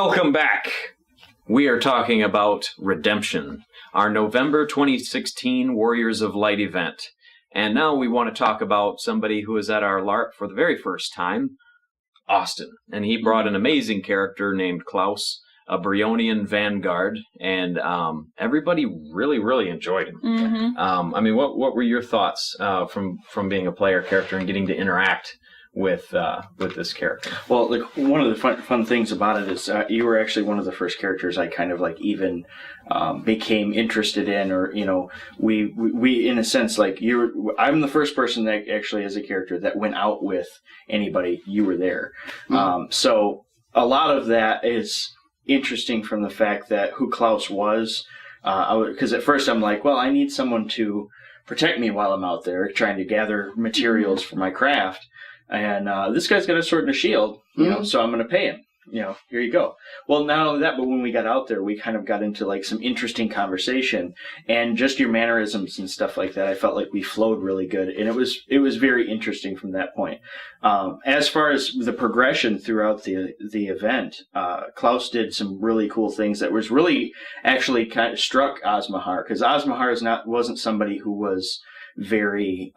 Welcome back. We are talking about Redemption, our November 2016 Warriors of Light event. And now we want to talk about somebody who was at our LARP for the very first time, Austin. And he brought an amazing character named Klaus, a Brionian vanguard, and everybody really, really enjoyed him. Mm-hmm. I mean, what were your thoughts from being a player character and getting to interact with this character? Well, like one of the fun things about it is you were actually one of the first characters I kind of like even became interested in, or we in a sense like I'm the first person that actually as a character that went out with anybody. You were there, so a lot of that is interesting from the fact that who Klaus was, because at first I'm like, well, I need someone to protect me while I'm out there trying to gather materials for my craft. And this guy's got a sword and a shield, so I'm going to pay him. Here you go. Well, not only that, but when we got out there, we kind of got into like some interesting conversation, and just your mannerisms and stuff like that. I felt like we flowed really good, and it was very interesting from that point. As far as the progression throughout the event, Klaus did some really cool things that was really actually kind of struck Osmahar, because Osmahar wasn't somebody who was very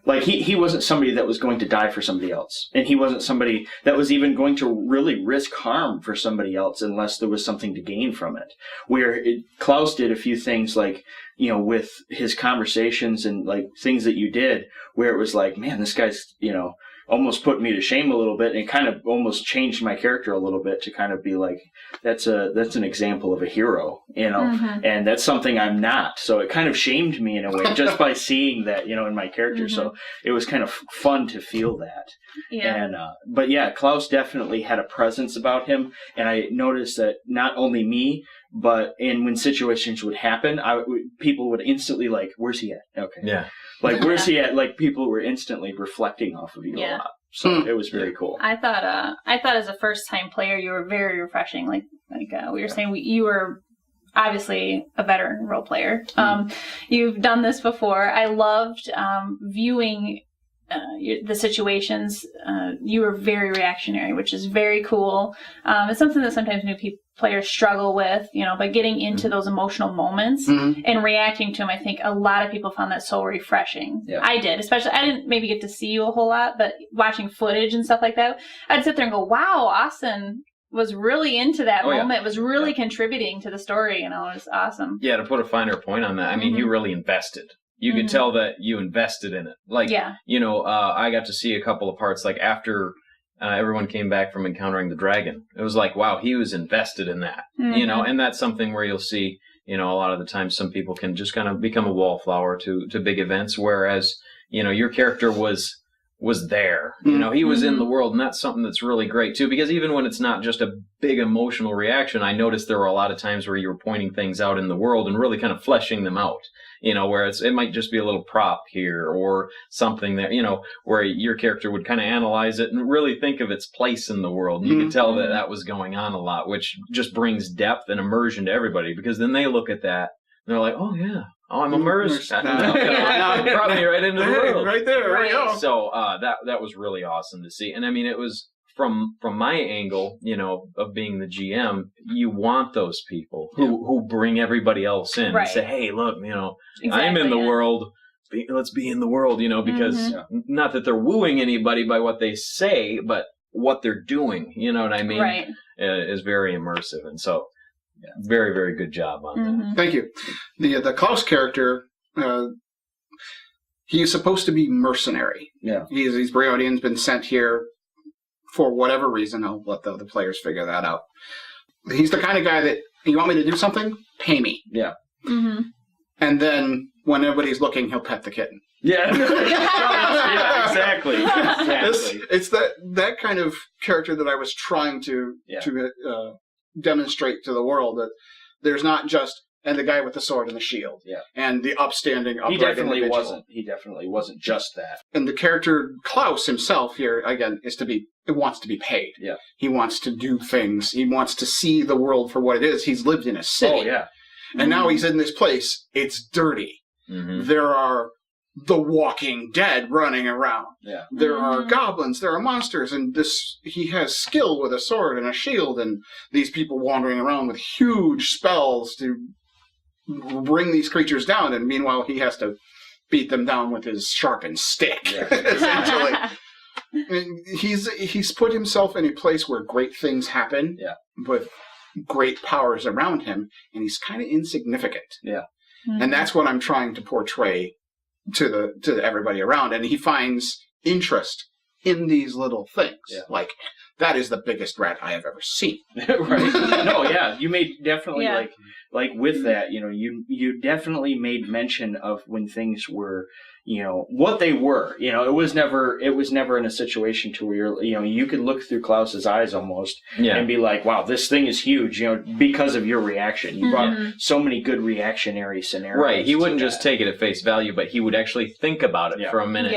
like he wasn't somebody that was going to die for somebody else. And he wasn't somebody that was even going to really risk harm for somebody else unless there was something to gain from it. Klaus did a few things like, with his conversations and like things that you did where it was like, man, this guy's, almost put me to shame a little bit, and kind of almost changed my character a little bit to kind of be like, that's an example of a hero, and that's something I'm not. So it kind of shamed me in a way just by seeing that, in my character. So it was kind of fun to feel that. Yeah. And, but yeah, Klaus definitely had a presence about him. And I noticed that not only me, but when situations would happen, people would instantly like, where's he at? Okay. Yeah. Like, where's he at? Like, people were instantly reflecting off of you a lot. So it was very cool. I thought as a first-time player, you were very refreshing. Like we were saying, you were obviously a veteran role player. You've done this before. I loved viewing the situations. You were very reactionary, which is very cool. It's something that sometimes new players struggle with, but getting into those emotional moments and reacting to them. I think a lot of people found that so refreshing. Yeah. I did, especially. I didn't maybe get to see you a whole lot, but watching footage and stuff like that, I'd sit there and go, wow, Austin was really into that moment, was really contributing to the story, it was awesome. Yeah, to put a finer point on that, I mean, you really invested. You could tell that you invested in it. Like, I got to see a couple of parts, like after everyone came back from encountering the dragon. It was like, wow, he was invested in that, and that's something where you'll see, a lot of the times some people can just kind of become a wallflower to big events, whereas, your character was there, he was in the world, and that's something that's really great too, because even when it's not just a big emotional reaction, I noticed there were a lot of times where you were pointing things out in the world and really kind of fleshing them out. Where it might just be a little prop here or something that, where your character would kind of analyze it and really think of its place in the world. And you could tell that was going on a lot, which just brings depth and immersion to everybody, because then they look at that and they're like, oh, yeah. Oh, I'm immersed. Now it brought me right into the world. Right there. Right. So that was really awesome to see. And I mean, it was from my angle, of being the GM, you want those people who bring everybody else in and say, hey, look, I'm in the world. Let's be in the world, because not that they're wooing anybody by what they say, but what they're doing, you know what I mean? Right. Is very immersive. And so very, very good job on that. Thank you. The Klaus character, he is supposed to be mercenary. Yeah. He's Brionian's been sent here for whatever reason. I'll let the other players figure that out. He's the kind of guy that, you want me to do something? Pay me. Yeah. And then when everybody's looking, he'll pet the kitten. Yeah. Exactly. It's that kind of character that I was trying to demonstrate to the world, that there's not just the guy with the sword and the shield, and the upstanding, upright individual. He definitely wasn't just that. And the character Klaus himself here again wants to be paid. Yeah, he wants to do things. He wants to see the world for what it is. He's lived in a city. Oh yeah, and now he's in this place. It's dirty. There are the Walking Dead running around. Yeah. There are goblins, there are monsters, and he has skill with a sword and a shield, and these people wandering around with huge spells to bring these creatures down, and meanwhile he has to beat them down with his sharpened stick, essentially. And he's put himself in a place where great things happen, with great powers around him, and he's kind of insignificant. Yeah. And that's what I'm trying to portray to everybody around. And he finds interest in these little things. Yeah. Like, that is the biggest rat I have ever seen. Right. No, yeah. You made definitely like with that, you definitely made mention of when things were, what they were. It was never in a situation to where you could look through Klaus's eyes almost and be like, wow, this thing is huge, because of your reaction. You brought so many good reactionary scenarios. Right. He wouldn't just take it at face value, but he would actually think about it for a minute,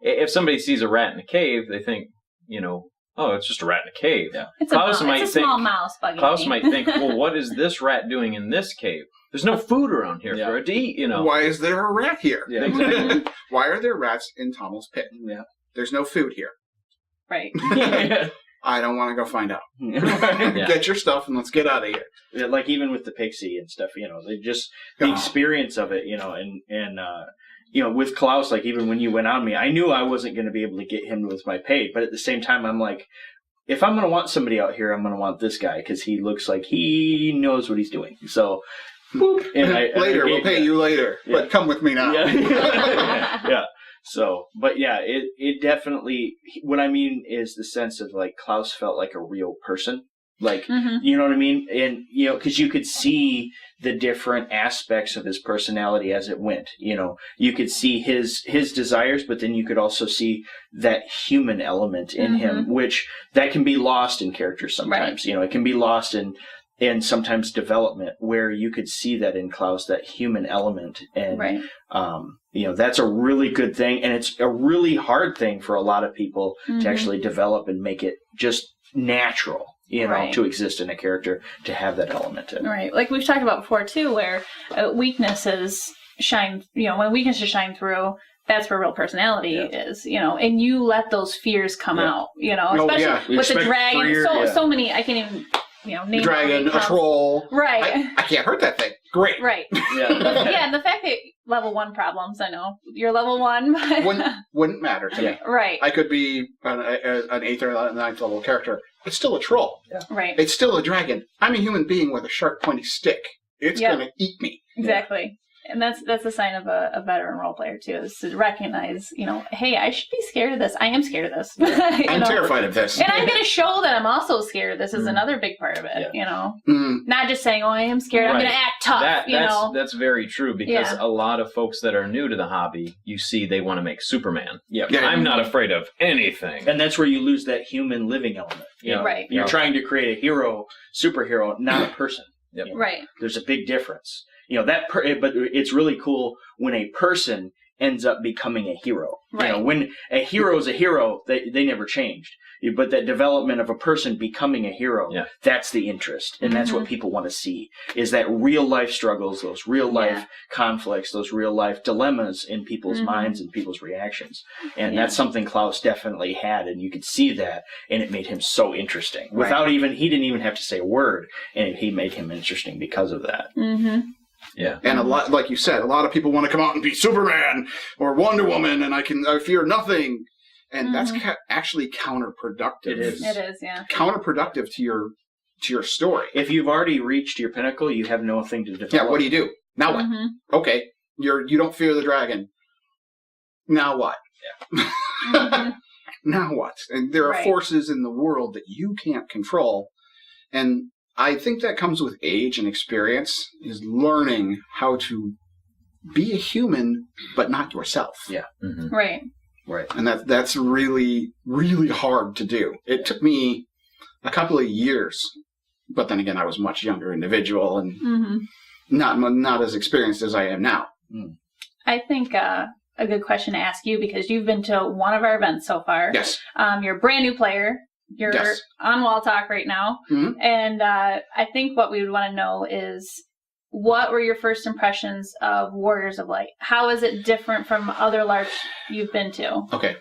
if somebody sees a rat in a cave, they think, oh, it's just a rat in a cave. Yeah. It's a small mouse bugging Klaus might think, well, what is this rat doing in this cave? There's no food around here for it to eat, Why is there a rat here? Yeah, exactly. Why are there rats in Tommel's pit? Yeah. There's no food here. Right. I don't want to go find out. Get your stuff and let's get out of here. Yeah, like even with the pixie and stuff, they just, the experience of it, and with Klaus, like even when you went on me, I knew I wasn't going to be able to get him with my pay, but at the same time, I'm like, if I'm going to want somebody out here, I'm going to want this guy because he looks like he knows what he's doing. So, boop, and we'll pay you later, but come with me now. Yeah. So, but yeah, it definitely, what I mean is the sense of like Klaus felt like a real person. Like, you know what I mean? And, because you could see the different aspects of his personality as it went. You could see his desires, but then you could also see that human element in him, which that can be lost in characters sometimes. Right. It can be lost in sometimes development where you could see that in Klaus, that human element. And, that's a really good thing. And it's a really hard thing for a lot of people to actually develop and make it just natural. To exist in a character, to have that element in it. Right. Like we've talked about before, too, where weaknesses shine, when weaknesses shine through, that's where real personality is, and you let those fears come out, especially with the dragon. So many, I can't even, name a dragon, a troll. Right. I can't hurt that thing. Great. Right. Yeah. And the fact that level 1 problems, I know you're level 1, but wouldn't matter to me. Right. I could be an 8th or 9th level character. It's still a troll. Yeah. Right. It's still a dragon. I'm a human being with a sharp, pointy stick. It's going to eat me. Exactly. And that's a sign of a veteran role player too, is to recognize, hey, I should be scared of this. I am scared of this. I'm terrified of this. And I'm going to show that I'm also scared of this is another big part of it, Not just saying, oh, I am scared. I'm going to act tough, That's very true because a lot of folks that are new to the hobby, you see they want to make Superman. Yep. Yeah. I'm not afraid of anything. And that's where you lose that human living element. Right. You're trying to create a superhero, not a person. Yep. Right. There's a big difference. But it's really cool when a person ends up becoming a hero. Right. When a hero is a hero, they never changed. But that development of a person becoming a hero, that's the interest. And that's what people want to see, is that real life struggles, those real life conflicts, those real life dilemmas in people's minds and people's reactions. And that's something Klaus definitely had. And you could see that. And it made him so interesting. He didn't even have to say a word. And he made him interesting because of that. Mm-hmm. Yeah. And a lot, like you said, a lot of people want to come out and be Superman or Wonder Woman, and I fear nothing. And that's actually counterproductive. It is, yeah. Counterproductive to your story. If you've already reached your pinnacle, you have nothing to develop. Yeah, what do you do? Now what? Okay, you don't fear the dragon. Now what? Yeah. Now what? And there are forces in the world that you can't control. And I think that comes with age and experience, is learning how to be a human, but not yourself. Yeah. Mm-hmm. Right. And that's really, really hard to do. It took me a couple of years, but then again, I was a much younger individual and not as experienced as I am now. I think a good question to ask you, because you've been to one of our events so far. Yes. You're a brand new player. You're on WOL Talk right now. And I think what we would want to know is, what were your first impressions of Warriors of Light? How is it different from other LARPs you've been to? Okay.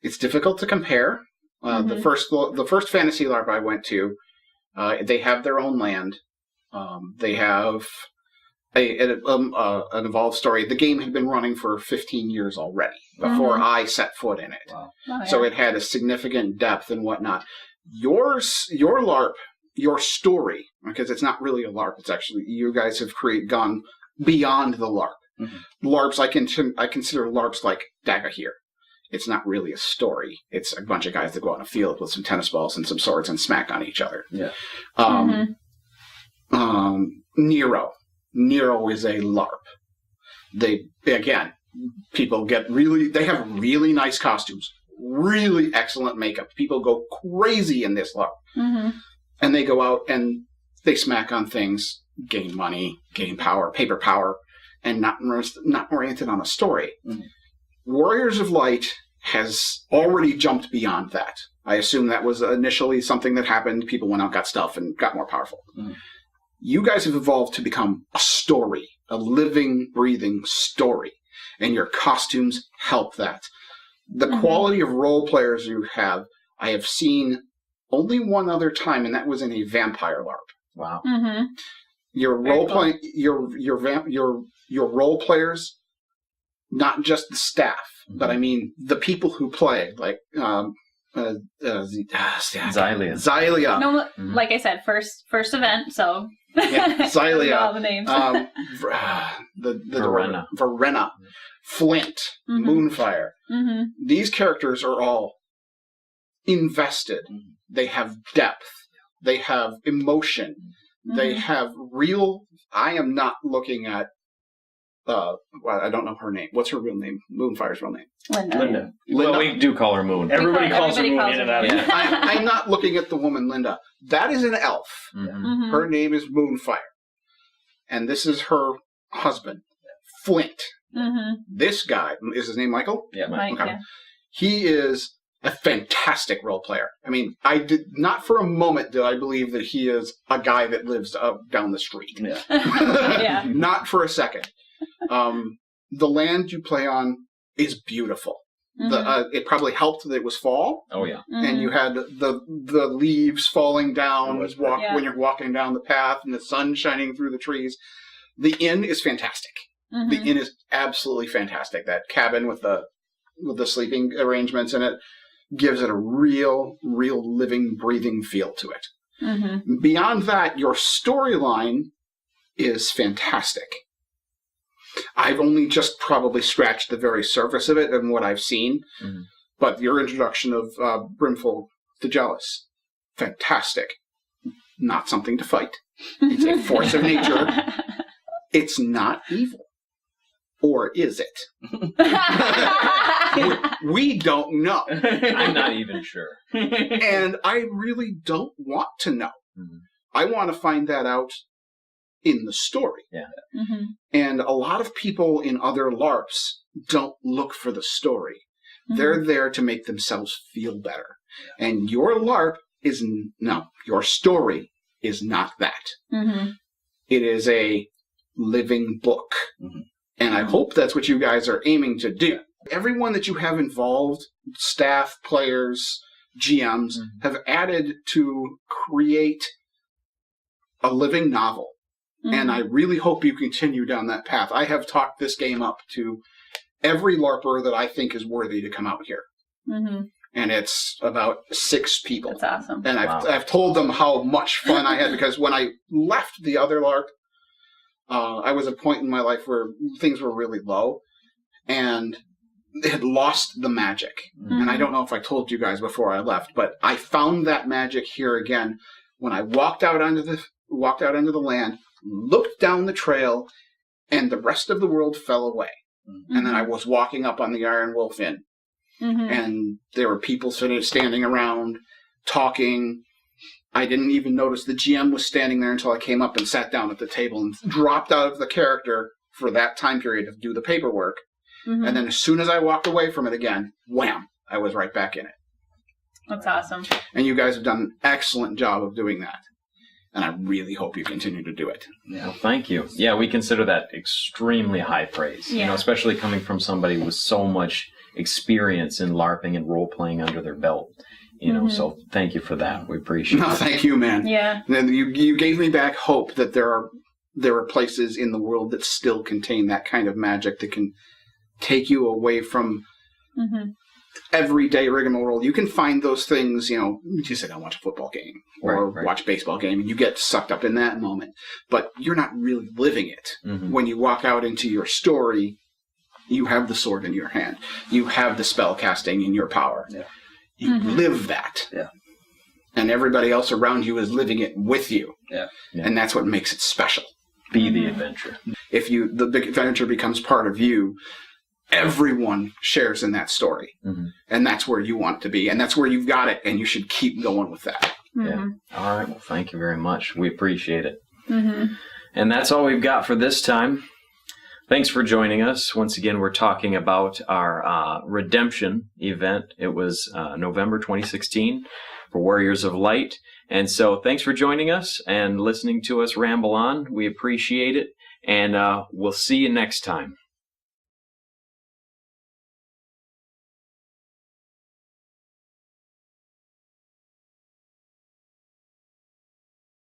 It's difficult to compare. The first fantasy LARP I went to, they have their own land. They have an evolved story. The game had been running for 15 years already before I set foot in it. Wow. So it had a significant depth and whatnot. Your LARP, your story, because it's not really a LARP. It's actually, you guys have gone beyond the LARP. LARPs, I consider LARPs like Daga here. It's not really a story. It's a bunch of guys that go out in a field with some tennis balls and some swords and smack on each other. Yeah. Nero. Nero is a LARP. People they have really nice costumes, really excellent makeup. People go crazy in this LARP. And they go out and they smack on things, gain money, gain power, paper power, and not oriented on a story. Warriors of Light has already jumped beyond that. I assume that was initially something that happened. People went out, got stuff, and got more powerful. You guys have evolved to become a story, a living, breathing story, and your costumes help that. The quality of role players you have, I have seen only one other time, and that was in a vampire LARP. Wow. Your role play, your role players, not just the staff, but I mean the people who play, like Xylia. No, like I said, first event, so Xylia. All the names. Verena, Flint, Moonfire. These characters are all invested. They have depth. They have emotion. They have real. I am not looking at. I don't know her name. What's her real name? Moonfire's real name. Linda. Well, we do call her Moon. Everybody calls her Moon in and out. I'm not looking at the woman Linda. That is an elf. Her name is Moonfire. And this is her husband, Flint. This guy, is his name Michael? Yeah, Mike. Okay. He is a fantastic role player. I mean, I did not for a moment did I believe that he is a guy that lives down the street. Not for a second. The land you play on is beautiful. It probably helped that it was fall. Oh yeah. And you had the leaves falling down when you're walking down the path and the sun shining through the trees. The inn is fantastic. The inn is absolutely fantastic. That cabin with the sleeping arrangements in it gives it a real living, breathing feel to it. Beyond that, your storyline is fantastic. I've only just probably scratched the very surface of it and what I've seen. But your introduction of Brimful the Jealous, fantastic. Not something to fight. It's a force of nature. It's not evil. Or is it? We don't know. I'm not even sure. And I really don't want to know. I want to find that out in the story. And a lot of people in other LARPs don't look for the story. They're there to make themselves feel better. And your LARP your story is not that. It is a living book. And I hope that's what you guys are aiming to do. Everyone that you have involved, staff, players, GMs, have added to create a living novel. And I really hope you continue down that path. I have talked this game up to every LARPer that I think is worthy to come out here. And it's about 6 people. That's awesome. And I've told them how much fun I had, because when I left the other LARP, I was at a point in my life where things were really low and it had lost the magic. And I don't know if I told you guys before I left, but I found that magic here again when I walked out onto the land, looked down the trail, and the rest of the world fell away. And then I was walking up on the Iron Wolf Inn, and there were people standing around, talking. I didn't even notice the GM was standing there until I came up and sat down at the table and dropped out of the character for that time period to do the paperwork. And then as soon as I walked away from it again, wham, I was right back in it. That's awesome. And you guys have done an excellent job of doing that. and I really hope you continue to do it. Yeah, well, thank you. Yeah, we consider that extremely high praise. You know, especially coming from somebody with so much experience in LARPing and role playing under their belt. You know, so thank you for that. We appreciate it. No, thank you, man. Yeah. And you gave me back hope that there are places in the world that still contain that kind of magic that can take you away from everyday rigmarole. You can find those things, you know, you sit down and watch a football game or watch a baseball game, and you get sucked up in that moment. But you're not really living it. When you walk out into your story, you have the sword in your hand. You have the spell casting in your power. Yeah. You live that. Yeah. And everybody else around you is living it with you. Yeah. And that's what makes it special. Be the adventure. If the adventure becomes part of you, everyone shares in that story. And that's where you want it to be. And that's where you've got it. And you should keep going with that. Yeah. All right. Well, thank you very much. We appreciate it. And that's all we've got for this time. Thanks for joining us. Once again, we're talking about our redemption event. It was November 2016 for Warriors of Light. And so thanks for joining us and listening to us ramble on. We appreciate it. And we'll see you next time.